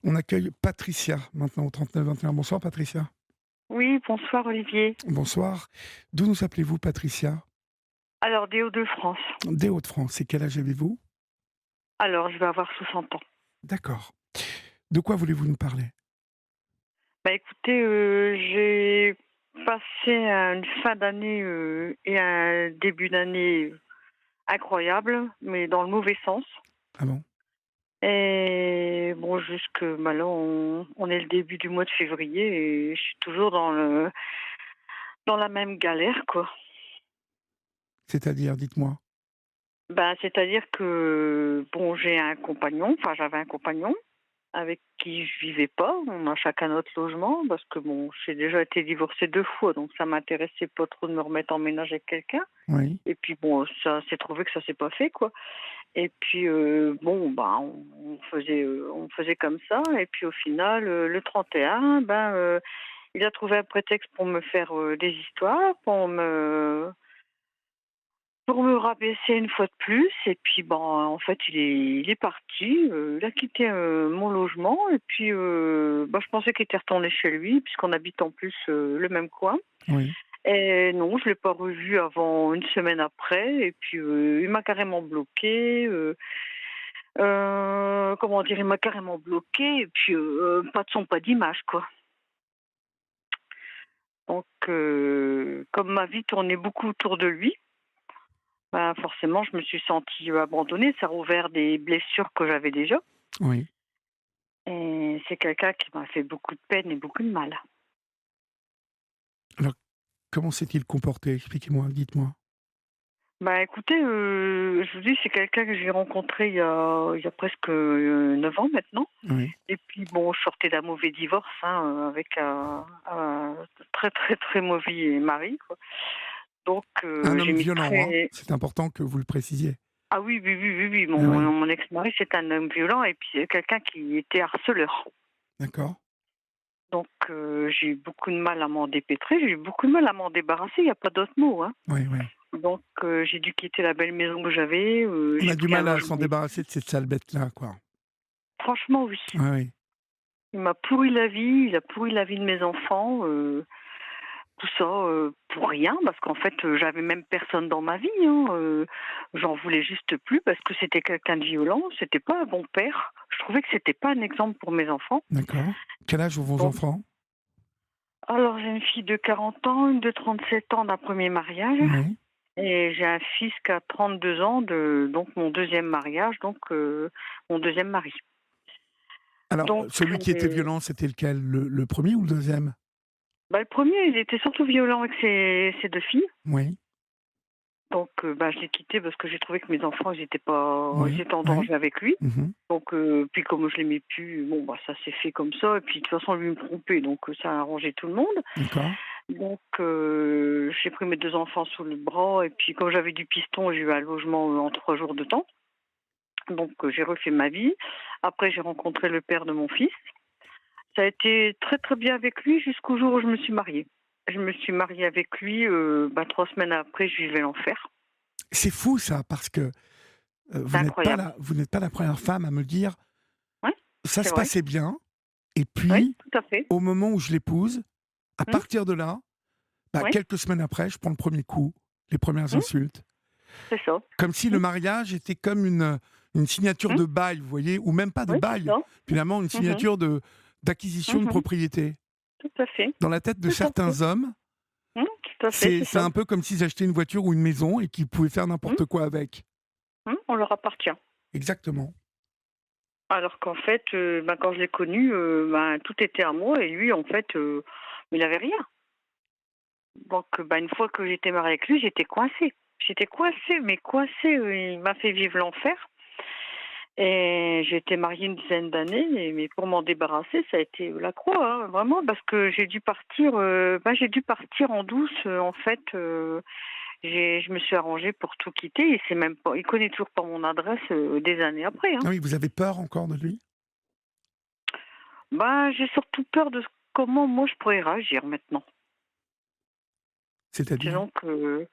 On accueille Patricia maintenant au 39 21. Bonsoir Patricia. Oui, bonsoir Olivier. Bonsoir. D'où nous appelez-vous Patricia? Alors, des Hauts-de-France. Des Hauts-de-France. Et quel âge avez-vous? Alors, je vais avoir 60 ans. D'accord. De quoi voulez-vous nous parler? Bah écoutez, j'ai passé une fin d'année et un début d'année incroyable, mais dans le mauvais sens. Ah bon? Et bon, jusque bah là, on est le début du mois de février et je suis toujours dans la même galère, quoi. C'est-à-dire, dites-moi. Ben, c'est-à-dire que bon, j'ai un compagnon, enfin j'avais un compagnon avec qui je vivais pas. On a chacun notre logement parce que bon, j'ai déjà été divorcée 2 fois, donc ça m'intéressait pas trop de me remettre en ménage avec quelqu'un. Oui. Et puis bon, ça s'est trouvé que ça s'est pas fait, quoi. Et puis bon, bah on faisait comme ça. Et puis au final, le 31, il a trouvé un prétexte pour me faire des histoires, pour me rabaisser une fois de plus. Et puis bon, en fait, il est parti, il a quitté mon logement. Et puis je pensais qu'il était retourné chez lui puisqu'on habite en plus le même coin. Oui. Et non, je l'ai pas revu avant une semaine après. Et puis il m'a carrément bloqué. Comment dire, il m'a carrément bloqué. Et puis pas de son, pas d'image, quoi. Donc comme ma vie tournait beaucoup autour de lui, bah, forcément, je me suis sentie abandonnée. Ça a rouvert des blessures que j'avais déjà. Oui. Et c'est quelqu'un qui m'a fait beaucoup de peine et beaucoup de mal. Alors, comment s'est-il comporté? Expliquez-moi, dites-moi. Bah écoutez, je vous dis, c'est quelqu'un que j'ai rencontré il y a presque 9 ans maintenant. Oui. Et puis bon, je sortais d'un mauvais divorce, hein, avec un très très très mauvais mari, quoi. Donc Un j'ai homme mis violent, hein? très... C'est important que vous le précisiez. Ah oui, oui, oui, oui, oui. Mon, Ah oui. mon ex-mari, c'est un homme violent et puis c'est quelqu'un qui était harceleur. D'accord. Donc j'ai eu beaucoup de mal à m'en dépêtrer, j'ai eu beaucoup de mal à m'en débarrasser, il y a pas d'autre mot, hein. Oui, oui. Donc j'ai dû quitter la belle maison que j'avais, On j'ai a du pris un mal à logement s'en débarrasser ici. de cette sale bête-là, quoi. Franchement, oui. Oui, oui. Il m'a pourri la vie, il a pourri la vie de mes enfants, tout ça, pour rien parce qu'en fait, j'avais même personne dans ma vie, hein, j'en voulais juste plus parce que c'était quelqu'un de violent, c'était pas un bon père. Je trouvais que c'était pas un exemple pour mes enfants. D'accord. Quel âge ont vos Donc enfants? alors j'ai une fille de 40 ans, une de 37 ans d'un premier mariage. Oui. Et j'ai un fils qui a 32 ans de donc mon deuxième mariage, donc mon deuxième mari. Alors, Donc celui qui était violent, c'était lequel? Le 1er ou le deuxième? le premier, il était surtout violent avec ses 2 filles. Oui. Donc je l'ai quitté parce que j'ai trouvé que mes enfants, ils Oui. étaient en Oui. danger avec lui. Mmh. Donc puis comme je l'aimais plus, bon ça s'est fait comme ça et puis de toute façon lui me trompait donc ça a arrangé tout le monde. D'accord. Donc j'ai pris mes 2 enfants sous le bras et puis comme j'avais du piston, j'ai eu un logement en 3 jours de temps. Donc j'ai refait ma vie. Après, j'ai rencontré le père de mon fils. Ça a été très, très bien avec lui jusqu'au jour où je me suis mariée. Je me suis mariée avec lui, 3 semaines après, je vivais l'enfer. C'est fou ça, parce que, C'est incroyable. vous n'êtes pas la première femme à me le dire. Oui, Ça c'est se vrai. passait bien et Oui, puis, tout à fait. au moment où je l'épouse, à Mmh, partir de là, oui, quelques semaines après, je prends le premier coup, les premières mmh, insultes. c'est ça. Comme si Mmh, le mariage était comme une signature mmh, de bail, vous voyez? Ou même pas de oui, c'est bail, ça. finalement une Mmh signature d'acquisition de mh, propriété. tout à fait, Dans la tête de tout à fait. certains hommes, Tout à fait, c'est c'est ça. un peu comme s'ils achetaient une voiture ou une maison et qu'ils pouvaient faire Mmh, n'importe quoi avec. on leur appartient. Exactement. Alors qu'en fait, quand je l'ai connu, tout était à moi et lui, en fait, il avait rien. Donc, une fois que j'étais mariée avec lui, j'étais coincée. J'étais coincée, mais coincée, il m'a fait vivre l'enfer et j'ai été mariée une dizaine d'années mais pour m'en débarrasser, ça a été la croix, hein, vraiment parce que j'ai dû partir en douce, en fait, je me suis arrangée pour tout quitter et c'est même pas il connaît toujours pas mon adresse, des années après, hein. Ah oui, vous avez peur encore de lui? J'ai surtout peur de comment moi je pourrais réagir maintenant. C'est-à-dire? Disons que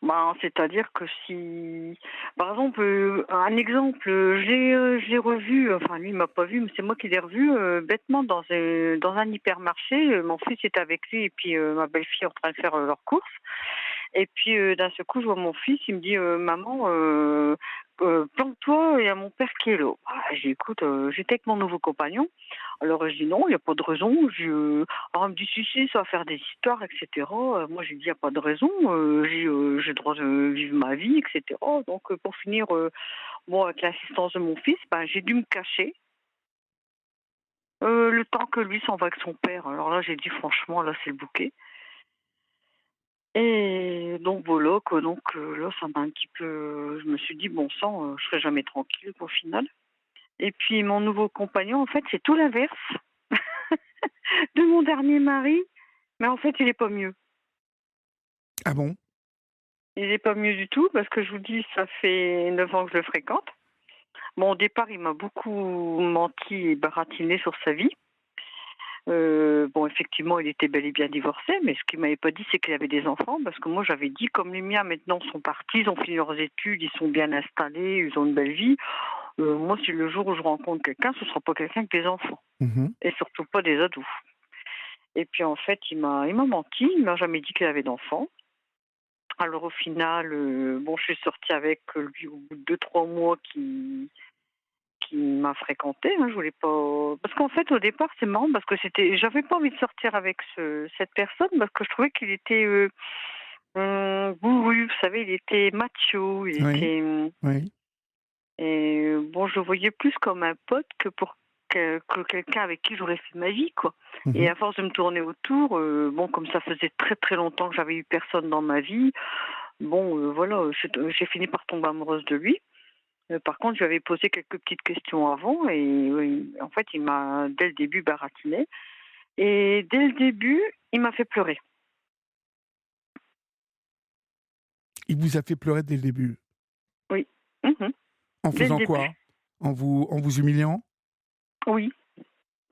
Ben, c'est-à-dire que si par exemple, un exemple, je l'ai revu, enfin lui il m'a pas vu, mais c'est moi qui l'ai revu, bêtement dans un hypermarché, mon fils était avec lui et puis, ma belle-fille en train de faire, leurs courses et puis, d'un seul coup, je vois mon fils, il me dit: «Maman, planque-toi, il y a mon père qui est là». Ah, j'ai dit: «Écoute, j'étais avec mon nouveau compagnon». Alors, je dis: «Non, il y a pas de raison». Alors, il me dit: «Si, si, ça va faire des histoires et cetera». Moi, j'ai dit: «Il y a pas de raison, j'ai le droit de vivre ma vie et cetera». Donc, pour finir, bon, avec l'assistance de mon fils, ben, j'ai dû me cacher, le temps que lui s'en va avec son père. Alors là, j'ai dit: «Franchement, là, c'est le bouquet». Et donc voilà quoi, donc là ça m'a un petit peu je me suis dit: «Bon sang, je serai jamais tranquille au final». Et puis mon nouveau compagnon en fait c'est tout l'inverse de mon dernier mari, mais en fait il est pas mieux. Ah bon? Il est pas mieux du tout parce que je vous dis ça fait 9 ans que je le fréquente. Bon au départ il m'a beaucoup menti et baratiné sur sa vie. Bon effectivement il était bel et bien divorcé, mais ce qu'il m'avait pas dit c'est qu'il avait des enfants parce que moi j'avais dit comme les miens maintenant sont partis, ils ont fini leurs études, ils sont bien installés, ils ont une belle vie. Moi, si le jour où je rencontre quelqu'un, ce sera pas quelqu'un avec des enfants Mmh. et surtout pas des ados. Et puis en fait, il m'a menti, il m'a jamais dit qu'il avait d'enfants. Alors au final, bon, je suis sortie avec lui au bout de 2-3 mois qui m'a fréquentée, hein, je voulais pas parce qu'en fait, au départ, c'est marrant parce que j'avais pas envie de sortir avec cette personne parce que je trouvais qu'il était, bourru, vous savez, il était macho, il Oui, était, oui. et bon, je le voyais plus comme un pote que quelqu'un avec qui j'aurais fait ma vie, quoi. Et Mmh. à force de me tourner autour, bon, comme ça faisait très, très longtemps que j'avais eu personne dans ma vie, bon, voilà, j'ai fini par tomber amoureuse de lui. Par contre, je lui avais posé quelques petites questions avant et oui, en fait, il m'a, dès le début, baratiné et dès le début, il m'a fait pleurer. Il vous a fait pleurer dès le début. Oui. Mmh. En Dès le faisant début. quoi? En vous humiliant? Oui,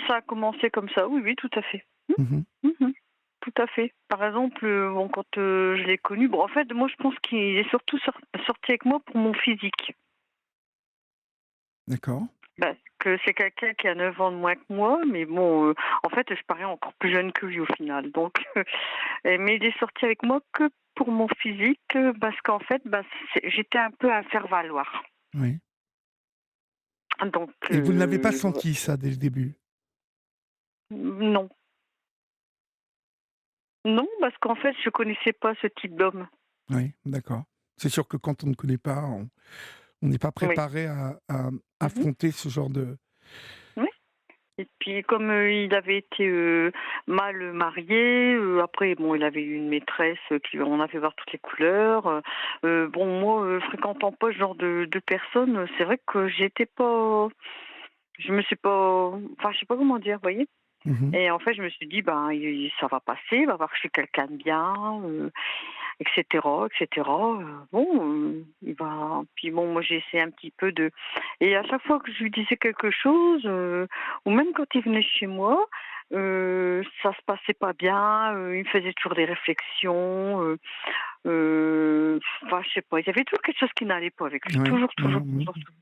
ça a commencé comme ça. Oui, oui, tout à fait. Mmh. Mmh mh. Tout à fait. Par exemple, bon, quand, je l'ai connu bon, en fait, moi, je pense qu'il est surtout sorti avec moi pour mon physique. D'accord. Parce que c'est quelqu'un qui a 9 ans de moins que moi, mais bon, en fait, je parais encore plus jeune que lui, au final. Donc mais il est sorti avec moi que pour mon physique, parce qu'en fait, bah, j'étais un peu à faire valoir. Oui. Donc Et vous ne l'avez pas senti ça dès le début? non. Non, parce qu'en fait, je connaissais pas ce type d'homme. Oui, d'accord. C'est sûr que quand on ne connaît pas, on n'est pas Oui. préparé à Mmh. affronter ce genre de. Oui. Et puis comme, il avait été, mal marié, après bon, il avait eu une maîtresse, qui on a fait voir toutes les couleurs, bon moi, fréquentant pas ce genre de personnes, c'est vrai que j'étais pas je me suis pas enfin je sais pas comment dire, vous voyez? Mmh. Et en fait, je me suis dit: «Ben, ça va passer, il va voir que je suis quelqu'un de bien, et cetera, et cetera». Bon, il va puis bon, moi, j'ai essayé un petit peu de et à chaque fois que je lui disais quelque chose, ou même quand il venait chez moi, ça se passait pas bien, il me faisait toujours des réflexions, enfin, je sais pas, il y avait toujours quelque chose qui n'allait pas avec lui, Oui. toujours, toujours, Mmh toujours, mh. toujours.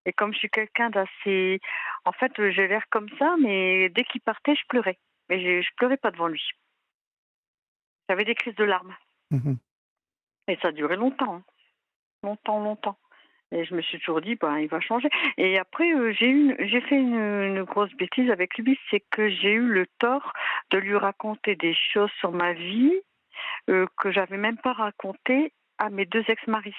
Et comme je suis quelqu'un d'assez en fait, j'ai l'air comme ça, mais dès qu'il partait, je pleurais. Mais je pleurais pas devant lui. J'avais des crises de larmes Mmh. et ça a duré longtemps, hein. Longtemps, longtemps et je me suis toujours dit: «Ben, il va changer» et après, j'ai fait une grosse bêtise avec lui, c'est que j'ai eu le tort de lui raconter des choses sur ma vie, que j'avais même pas racontées à mes 2 ex-maris.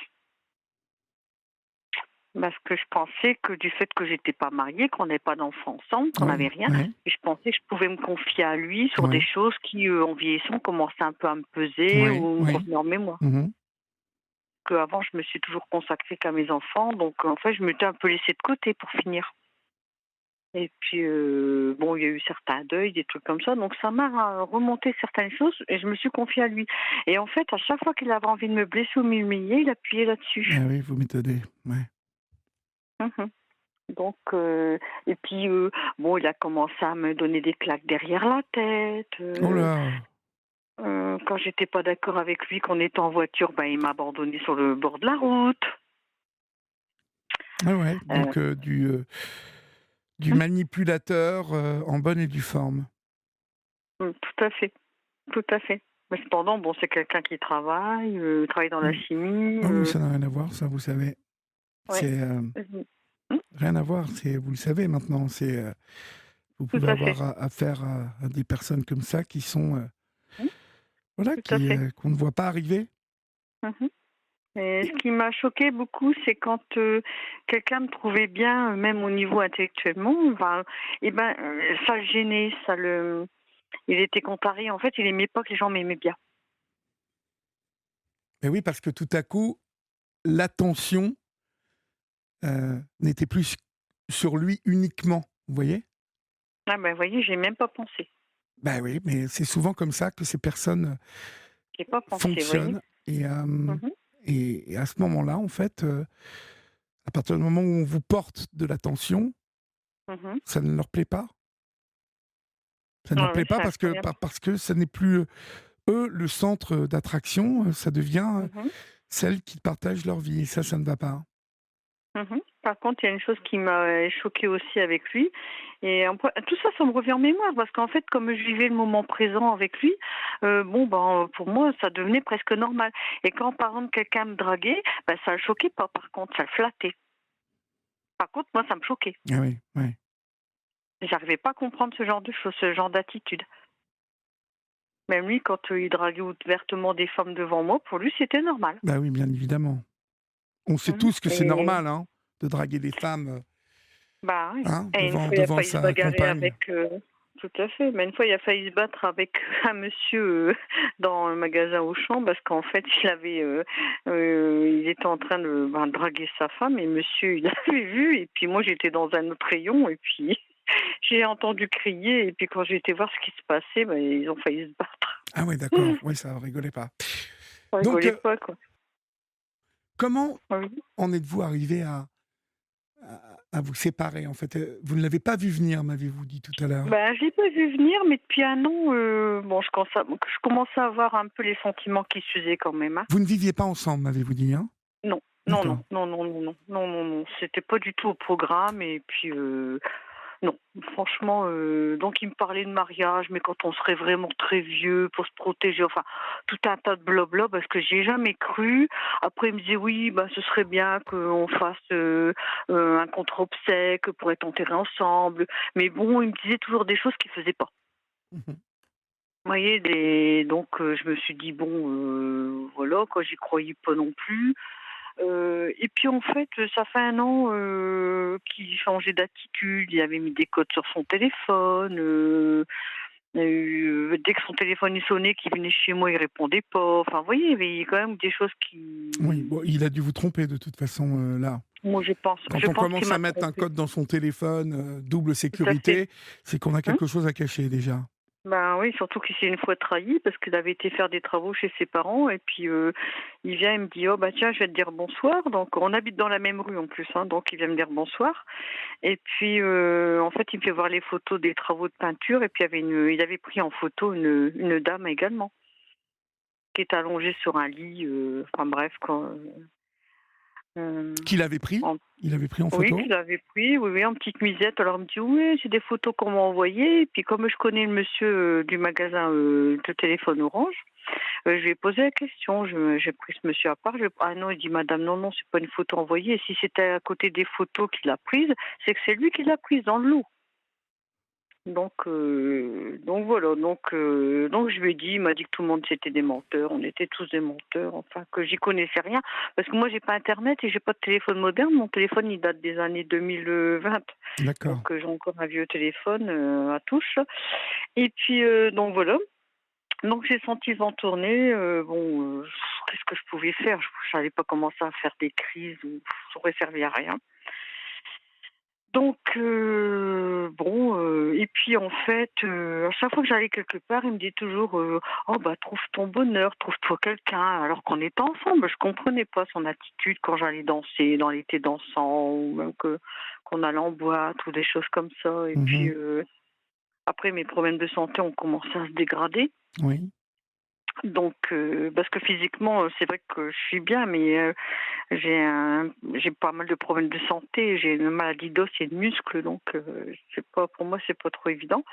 Parce que je pensais que du fait que j'étais pas mariée, qu'on n'avait pas d'enfants ensemble, qu'on n'avait Oui, rien oui, et je pensais que je pouvais me confier à lui sur des oui, choses qui, en vieillissant, commençaient un peu à me peser oui, ou me oui. revenir en mémoire. Mmh. Qu'avant, je me suis toujours consacrée qu'à mes enfants, donc en fait, je m'étais un peu laissée de côté pour finir. Et puis, bon, il y a eu certains deuils, des trucs comme ça, donc ça m'a remonté certaines choses et je me suis confiée à lui. Et en fait, à chaque fois qu'il avait envie de me blesser ou m'humilier, il appuyait là-dessus. Ah oui, vous m'étonnez. Ouais. Mmh. Donc, et puis, bon, il a commencé à me donner des claques derrière la tête, Oh là! Quand j'étais pas d'accord avec lui, qu'on était en voiture, bah, il m'a abandonnée sur le bord de la route. Ah ouais, Heu, donc du mmh, manipulateur, en bonne et due forme. tout à fait, tout à fait. Mais cependant, bon, c'est quelqu'un qui travaille dans la Mmh. chimie, Ah mais ça n'a rien à voir, ça, vous savez. ouais. C'est, Mmh mh. rien à voir, c'est vous le savez maintenant, c'est, vous Tout pouvez à avoir fait. affaire à des personnes comme ça qui sont, Mmh, voilà, tout à qui, fait. qu'on ne voit pas arriver. Mmh. Et ce qui m'a choquée beaucoup, c'est quand, quelqu'un me trouvait bien, même au niveau intellectuellement, enfin et ben, ça le gênait, il était contrarié. En fait, il aimait pas que les gens m'aimaient bien. Mais oui, parce que tout à coup, l'attention, n'était plus sur lui uniquement, vous voyez? Ah ben, vous voyez, j'y ai même pas pensé. Bah oui, mais c'est souvent comme ça que ces personnes J'ai pas pensé, vous voyez? fonctionnent et Mmh. et à ce moment-là, en fait, à partir du moment où on vous porte de l'attention, Mmh. ça ne leur plaît pas. Ça ne leur Ouais, plaît ouais, pas c'est parce que incroyable. parce que ça n'est plus, eux, le centre d'attraction, ça devient, Mmh. celles qui partagent leur vie et ça ne va pas. Mmh. Par contre, il y a une chose qui m'a choquée aussi avec lui et un peu tout ça, ça me revient en mémoire parce qu'en fait, comme je vivais le moment présent avec lui, bon, ben, pour moi, ça devenait presque normal et quand, par exemple, quelqu'un me draguait, bah, ça le choquait pas par contre, ça le flattait. Par contre, moi, ça me choquait. Ah oui, ouais. J'arrivais pas à comprendre ce genre de choses, ce genre d'attitude. Même lui, quand, il draguait ouvertement des femmes devant moi, pour lui, c'était normal. Bah oui, bien évidemment. On sait Mmh. tous que c'est Et normal, hein, de draguer des femmes, bah, oui, hein, et une devant fois, il a devant failli se sa bagarrer compagne. avec, tout à fait, mais une fois, il a failli se battre avec un monsieur, dans un magasin Auchan parce qu'en fait, il était en train de, ben, draguer sa femme et monsieur, il avait vu et puis moi, j'étais dans un autre rayon et puis j'ai entendu crier et puis quand j'ai été voir ce qui se passait, ben, ils ont failli se battre. Ah ouais, d'accord, oui, ça rigolait pas. On Donc, rigolait pas, quoi. comment Oui. en êtes-vous arrivé à vous séparer, en fait? Vous ne l'avez pas vu venir, m'avez-vous dit tout à l'heure? Ben, je l'ai pas vu venir, mais depuis un an, bon, je commençais à avoir un peu les sentiments qui s'usaient quand même, hein. Vous ne viviez pas ensemble, m'avez-vous dit, hein? Non, non, non, D'accord. non, non, non, non, non, non, non, c'était pas du tout au programme et puis, non, franchement, donc il me parlait de mariage, mais quand on serait vraiment très vieux pour se protéger, enfin, tout un tas de blabla parce que j'ai jamais cru. Après il me disait: «Oui, bah, ce serait bien qu'on fasse, un contre-obsèques pour être enterrés ensemble», mais bon, il me disait toujours des choses qu'il faisait pas. Mmh. Vous voyez? Donc je me suis dit: «Bon, voilà quoi», j'y croyais pas non plus. Et puis en fait, ça fait un an, qu'il changeait d'attitude. Il avait mis des codes sur son téléphone, dès que son téléphone il sonnait, qu'il venait chez moi, il répondait pas. Enfin, vous voyez, il y avait quand même des choses Oui, bon, qui il a dû vous tromper de toute façon, là. moi je Quand on pense qu'il commence à m'a mettre un trompée. code dans son téléphone, double Tout à fait. sécurité, c'est qu'on a Mmh? quelque chose à cacher déjà. Ben oui, surtout qu'il s'est une fois trahi parce qu'il avait été faire des travaux chez ses parents et puis, il vient, il me dit: «Oh bah tiens, je vais te dire bonsoir». Donc on habite dans la même rue en plus, hein, donc il vient me dire bonsoir. Et puis, en fait, il me fait voir les photos des travaux de peinture et puis il avait pris en photo une dame également, qui est allongée sur un lit, enfin bref quoi, Qu'il avait pris? en Il avait pris en oui, photo? qu'il avait pris, oui, oui, en petite musette. Alors il me dit: «Oui, c'est des photos qu'on m'a envoyées» et puis comme je connais le monsieur, du magasin, de téléphone Orange, je lui ai posé la question. J'ai pris ce monsieur à part, «Ah non», il dit: «Madame, non, non, c'est pas une photo envoyée. Si c'était à côté des photos qu'il a prises, c'est que c'est lui qui l'a prise dans le lot». Donc voilà, donc je lui ai dit, il m'a dit que tout le monde c'était des menteurs, on était tous des menteurs, enfin que j'y connaissais rien, parce que moi j'ai pas internet et j'ai pas de téléphone moderne, mon téléphone il date des années 2020, donc D'accord. j'ai encore un vieux téléphone à touche. Et puis donc voilà, donc j'ai senti le vent tourner, bon, qu'est-ce que je pouvais faire? Je n'allais pas commencer à faire des crises, ça aurait servi à rien. Donc bon, et puis en fait, à chaque fois que j'allais quelque part, il me dit toujours, «Oh bah trouve ton bonheur, trouve-toi quelqu'un», alors qu'on était ensemble. Je comprenais pas son attitude quand j'allais danser dans l'été dansant ou même qu'on allait en boîte ou des choses comme ça et puis, Mmh. après mes problèmes de santé ont commencé à se dégrader. Oui. Donc, parce que physiquement, c'est vrai que je suis bien, mais j'ai pas mal de problèmes de santé. J'ai une maladie d'os et de muscles, donc c'est pas pour moi, c'est pas trop évident.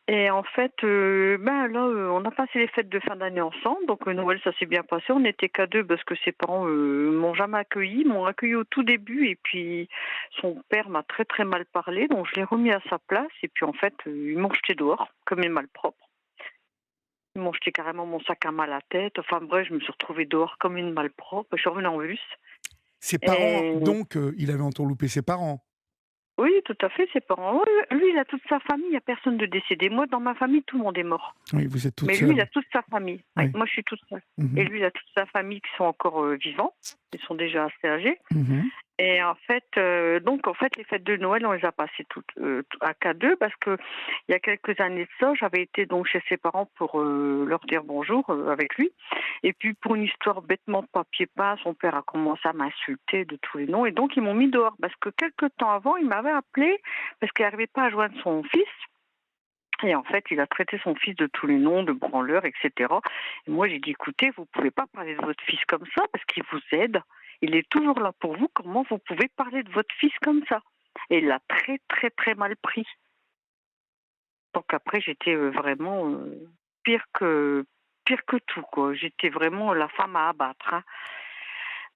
Et en fait, ben là, on a passé les fêtes de fin d'année ensemble, donc Noël, ça s'est bien passé. On n'était qu'à 2 parce que ses parents m'ont jamais accueilli, m'ont accueilli au tout début et puis son père m'a très, très mal parlé, donc je l'ai remis à sa place et puis en fait, ils m'ont jeté dehors comme une malpropre. Ils m'ont jeté carrément mon sac à main à la tête. Enfin bref, je me suis retrouvée dehors comme une malpropre. Je suis revenue en bus Ses parents, et donc, il avait entourloupé ses parents. oui, tout à fait, ses parents. Oui, lui, il a toute sa famille, il n'y a personne de décédé. Moi, dans ma famille, tout le monde est mort. Oui, vous êtes toute Mais lui, il seule. a toute sa famille. Ouais, Oui. moi, je suis toute seule. Et Mmh. lui, il a toute sa famille qui sont encore vivants. Ils sont déjà assez âgés. Mmh. Et en fait, donc, en fait, les fêtes de Noël, on les a passées toutes à K2 parce que il y a quelques années de ça, j'avais été donc chez ses parents pour leur dire bonjour avec lui. Et puis, pour une histoire bêtement de papier peint, son père a commencé à m'insulter de tous les noms. Et donc, ils m'ont mis dehors parce que quelques temps avant, il m'avait appelé parce qu'il n'arrivait pas à joindre son fils. Et en fait, il a traité son fils de tous les noms, de branleur, etc. Et moi, j'ai dit, écoutez, vous pouvez pas parler de votre fils comme ça parce qu'il vous aide. Il est toujours là pour vous. Comment vous pouvez parler de votre fils comme ça? Et il l'a très, très, très mal pris. Donc après, j'étais vraiment pire que tout, quoi. J'étais vraiment la femme à abattre, hein.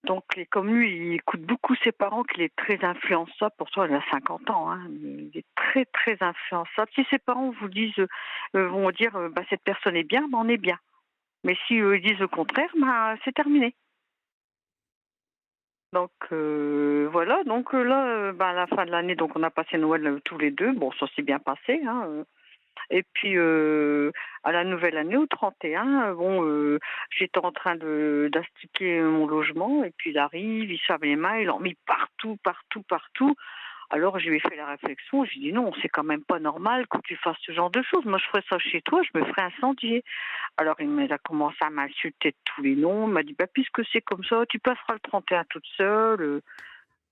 Donc, et comme lui, il écoute beaucoup ses parents, qu'il est très influençable. Pourtant, il a 50 ans, hein, mais il est très, très influençable. Si ses parents vous disent, vont dire, bah, cette personne est bien, bah, on est bien. Mais si ils disent le contraire, bah, c'est terminé. Donc voilà. Donc là, bah, à la fin de l'année, donc on a passé Noël tous les deux. Bon, ça s'est bien passé, hein. Et puis à la nouvelle année, au 31, bon, j'étais en train de d'astiquer mon logement et puis il arrive, il se lave les mains, il en met partout, partout, partout. Alors je lui ai fait la réflexion, j'ai dit non, c'est quand même pas normal que tu fasses ce genre de choses. Moi je ferais ça chez toi, je me ferais incendier. Alors il a commencé à m'insulter de tous les noms, il m'a dit bah puisque c'est comme ça, tu passeras le 31 toute seule.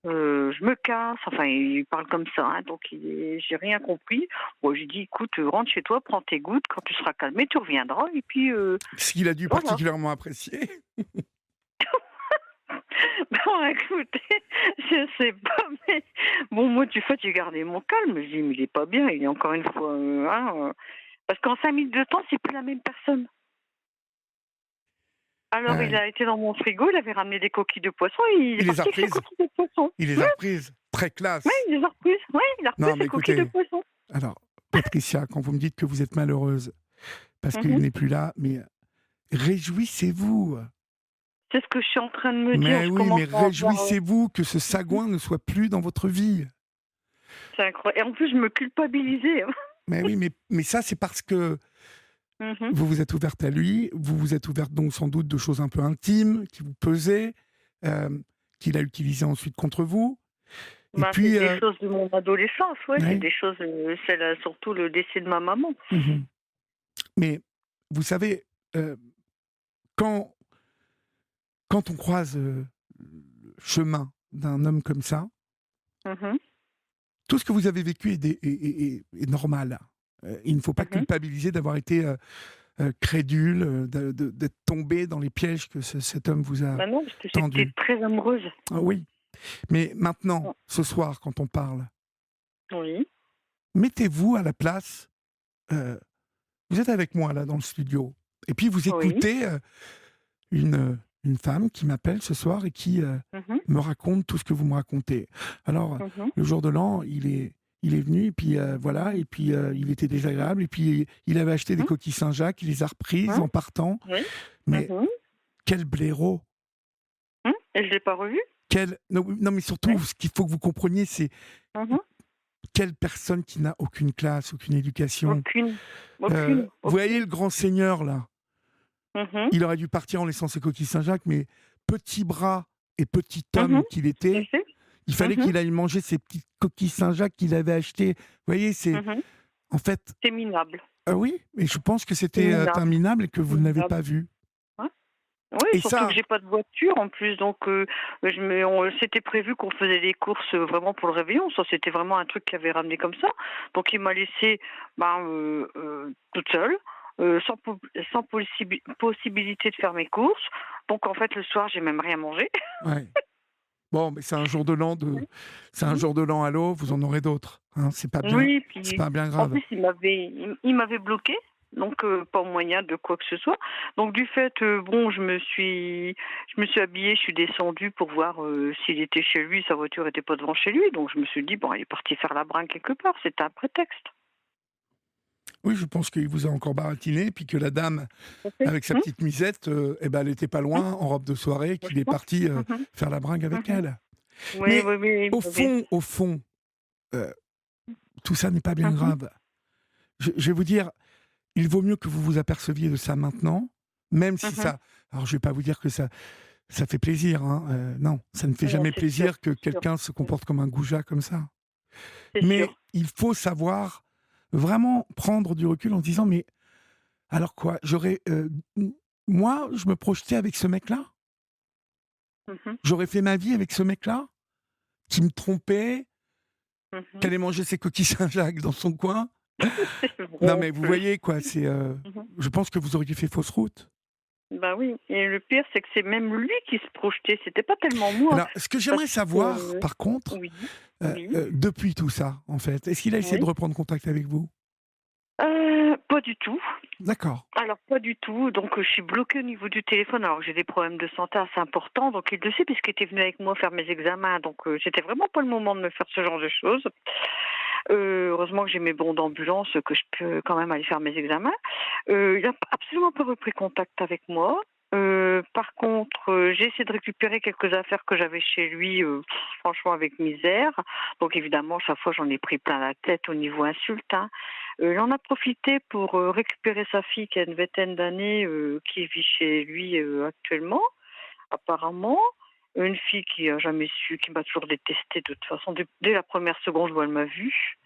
Je me casse, enfin il parle comme ça, hein, donc j'ai rien compris. Bon, j'ai dit écoute, rentre chez toi, prends tes gouttes, quand tu seras calmé, tu reviendras, et puis Ce qu'il a dû voilà. particulièrement apprécier. Bon, écoutez, je sais pas, mais bon, moi, du fait, j'ai gardé mon calme. Je dis, mais il est pas bien, il est encore une fois. Parce qu'en 5 minutes de temps, c'est plus la même personne. Alors, il Heu, a été dans mon frigo, il avait ramené des coquilles de poisson, et il est il les a parti avec ses reprises. coquilles de poisson. Il les Oui, a reprises. Très oui, classe. il les a reprises. Oui, il a repris Non, mais ses coquilles de écoutez, poisson. alors, Patricia, quand vous me dites que vous êtes malheureuse parce qu'il Mhm. n'est plus là, mais réjouissez-vous. C'est ce que je suis en train de me dire. Mais Je oui, mais commence à avoir. réjouissez-vous que ce Mhm. sagouin ne soit plus dans votre vie. C'est incroyable. Et en plus, je me culpabilisais. Mais oui, mais ça, c'est parce que Mhm. vous vous êtes ouverte à lui, vous vous êtes ouverte donc sans doute de choses un peu intimes qui vous pesaient, hem, qu'il a utilisées ensuite contre vous. Et Ben, c'est puis, des choses de mon adolescence, ouais. C'est oui, des choses, surtout le décès de ma maman. mmh. Mais vous savez, heu, quand quand on croise, le chemin d'un homme comme ça, Mhm. tout ce que vous avez vécu est normal. Il ne faut pas Mhm. culpabiliser d'avoir été, crédule, d'être tombé dans les pièges que cet homme vous a Bah non, parce que j'étais tendus. très amoureuse. Ah oui, mais maintenant, ce soir, quand on parle, Oui. mettez-vous à la place, heu, vous êtes avec moi là dans le studio et puis vous Oui. écoutez, une femme qui m'appelle ce soir et qui, Mhm. me raconte tout ce que vous me racontez. Alors, Mhm. le jour de l'an, il est venu et puis, voilà et puis, il était désagréable et puis il avait acheté des Mhm. coquilles Saint-Jacques, il les a reprises Hein? en partant. Oui. Mais Mhm. quel blaireau! Et je l'ai pas revu. Quel non, oui, non, mais surtout, Oui. ce qu'il faut que vous compreniez, c'est Mhm. quelle personne qui n'a aucune classe, aucune éducation. Aucune. Aucune. Vous voyez Aucune. le grand seigneur là? Mhm. Il aurait dû partir en laissant ses coquilles Saint-Jacques, mais petit bras et petit Mhm. homme qu'il Tout à était, fait. il fallait Mhm. qu'il aille manger ses petites coquilles Saint-Jacques qu'il avait achetées. Vous voyez, c'est Mhm. en fait, C'est minable. oui, et je pense que C'est c'était, un minable. minable et que vous ne l'avez Minable. pas vu. Hein? Oui, Et surtout que ça, j'ai pas de voiture en plus, donc c'était prévu qu'on faisait les courses vraiment pour le réveillon. Ça, c'était vraiment un truc qu'il avait ramené comme ça. Donc il m'a laissé ben, toute seule. sans possibilité de faire mes courses. Donc en fait, le soir, j'ai même rien mangé. Ouais. Bon, mais c'est un jour de l'an c'est un Mmh. jour de l'an à l'eau, vous en aurez d'autres, hein, Oui, c'est puis pas bien en grave. plus, il m'avait bloquée, donc pas moyen de quoi que ce soit. Donc du fait, bon, je me suis habillée, je suis descendue pour voir, s'il était chez lui, sa voiture était pas devant chez lui, donc je me suis dit: «Bon, il est parti faire la bringue quelque part», c'était un prétexte. Oui, je pense qu'il vous a encore baratiné, puis que la dame, Tout à fait. avec sa petite misette, eh ben, elle était pas Mmh. loin, en robe de soirée, Je qu'il est pense. parti, Mmh mh. faire la bringue avec Mmh. elle. Oui, Mais oui, oui, oui. au fond, heu, tout ça n'est pas bien Mmh. grave. Je vais vous dire, il vaut mieux que vous vous aperceviez de ça maintenant, même si Mmh. ça alors je vais pas vous dire que ça fait plaisir, hein, non, ça ne fait Non, jamais c'est sûr, plaisir que c'est sûr. quelqu'un se Mmh. comporte comme un goujat comme ça. C'est Mais sûr. il faut savoir vraiment prendre du recul en se disant: «Mais alors quoi? Moi, je me projetais avec ce mec-là? Mmh. J'aurais fait ma vie avec ce mec-là? Qui me trompait, qui Mmh. allait manger ses coquilles Saint-Jacques dans son coin?» C'est vrai Non, en mais vous plus. voyez quoi, Mmh. je pense que vous auriez fait fausse route. Bah oui, et le pire, c'est que c'est même lui qui se projetait, c'était pas tellement moi. Alors, ce que Parce j'aimerais savoir, que par contre, oui, oui, depuis tout ça, en fait, est-ce qu'il a essayé de oui. reprendre contact avec vous? Pas du tout. D'accord. Alors pas du tout, donc je suis bloquée au niveau du téléphone, alors que j'ai des problèmes de santé assez importants, donc il le sait puisqu'il était venu avec moi faire mes examens, donc c'était vraiment pas le moment de me faire ce genre de choses. Heureusement que j'ai mes bons d'ambulance, que je peux quand même aller faire mes examens. Il a absolument pas repris contact avec moi. Par contre, j'ai essayé de récupérer quelques affaires que j'avais chez lui, franchement avec misère. Donc évidemment, chaque fois, j'en ai pris plein la tête au niveau insulte, hein. Il en a profité pour, récupérer sa fille qui a une vingtaine d'années, qui vit chez lui, actuellement, apparemment. Une fille qui a jamais su, qui m'a toujours détestée de toute façon, dès la première seconde où elle m'a vue.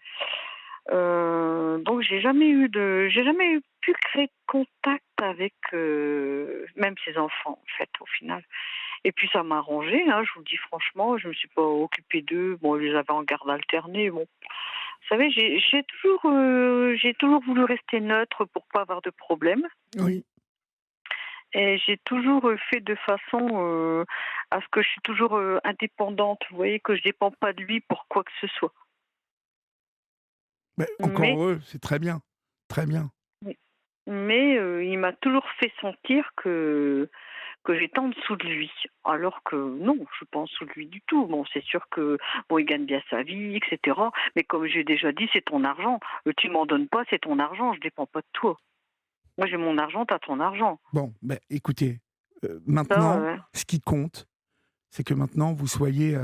Donc j'ai jamais eu pu créer de contact avec, même ses enfants, en fait, au final. Et puis ça m'a arrangée, hein, je vous le dis franchement, je me suis pas occupée d'eux. Bon, je les avais en garde alternée, bon. Vous savez, j'ai toujours voulu rester neutre pour pas avoir de problème, Oui. et j'ai toujours, fait de façon, à ce que je suis toujours, indépendante, vous voyez? Que je dépends pas de lui pour quoi que ce soit. Beh, encore Mais heureux, c'est très bien, très bien. oui, mais il m'a toujours fait sentir que j'étais en dessous de lui. Alors que non, je suis pas en dessous de lui du tout. Bon, c'est sûr que bon, il gagne bien sa vie, et cetera. Mais comme j'ai déjà dit, c'est ton argent. Tu m'en donnes pas, c'est ton argent. Je dépends pas de toi. Moi, j'ai mon argent, t'as ton argent. Bon, beh, écoutez, Ça, maintenant, ce qui compte, c'est que maintenant vous soyez,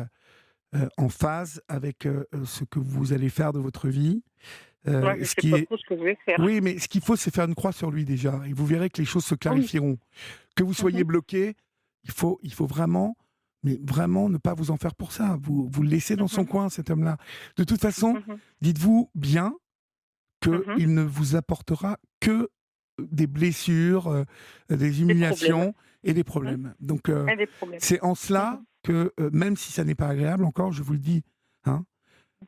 en phase avec, ce que vous allez faire de votre vie. moi, je Ce sais qui pas est trop ce que je vais faire. Oui, mais ce qu'il faut, c'est faire une croix sur lui déjà et vous verrez que les choses se Ah oui. clarifieront. Que vous soyez Mhm, bloqué, il faut vraiment, mais vraiment ne pas vous en faire pour ça. Vous le laissez dans son mhm, coin, cet homme-là. De toute façon, mhm, dites-vous bien mhm. qu'il ne vous apportera que des blessures, des Des problèmes. humiliations et des Mhm. problèmes. Donc, Et des problèmes. c'est en cela Mhm, que, même si ça n'est pas agréable encore, je vous le dis, hein,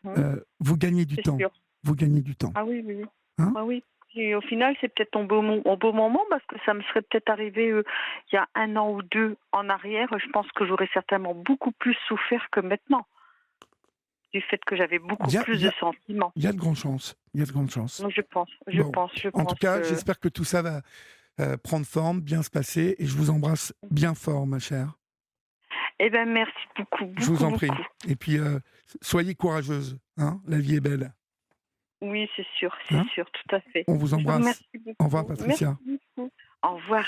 mhm. vous gagnez du C'est temps. sûr. Vous gagnez du temps. Ah oui, oui, oui. Hein. Ah oui. Et au final, c'est peut-être au beau moment parce que ça me serait peut-être arrivé il y a un an ou deux en arrière. Je pense que j'aurais certainement beaucoup plus souffert que maintenant, du fait que j'avais beaucoup Il y a, plus il y de a sentiments. Il y a de grandes chances. Il y a de grandes chances. Donc Bon, je en tout pense. cas, j'espère que tout ça va prendre forme, bien se passer, et je vous embrasse bien fort, ma chère. Eh ben, merci beaucoup, Je vous beaucoup, en prie. beaucoup. Et puis, soyez courageuse. Hein, la vie est belle. Oui, Hein. c'est sûr, tout à fait. On vous Je vous embrasse. remercie Au revoir, beaucoup. Merci Patricia. beaucoup. Au revoir.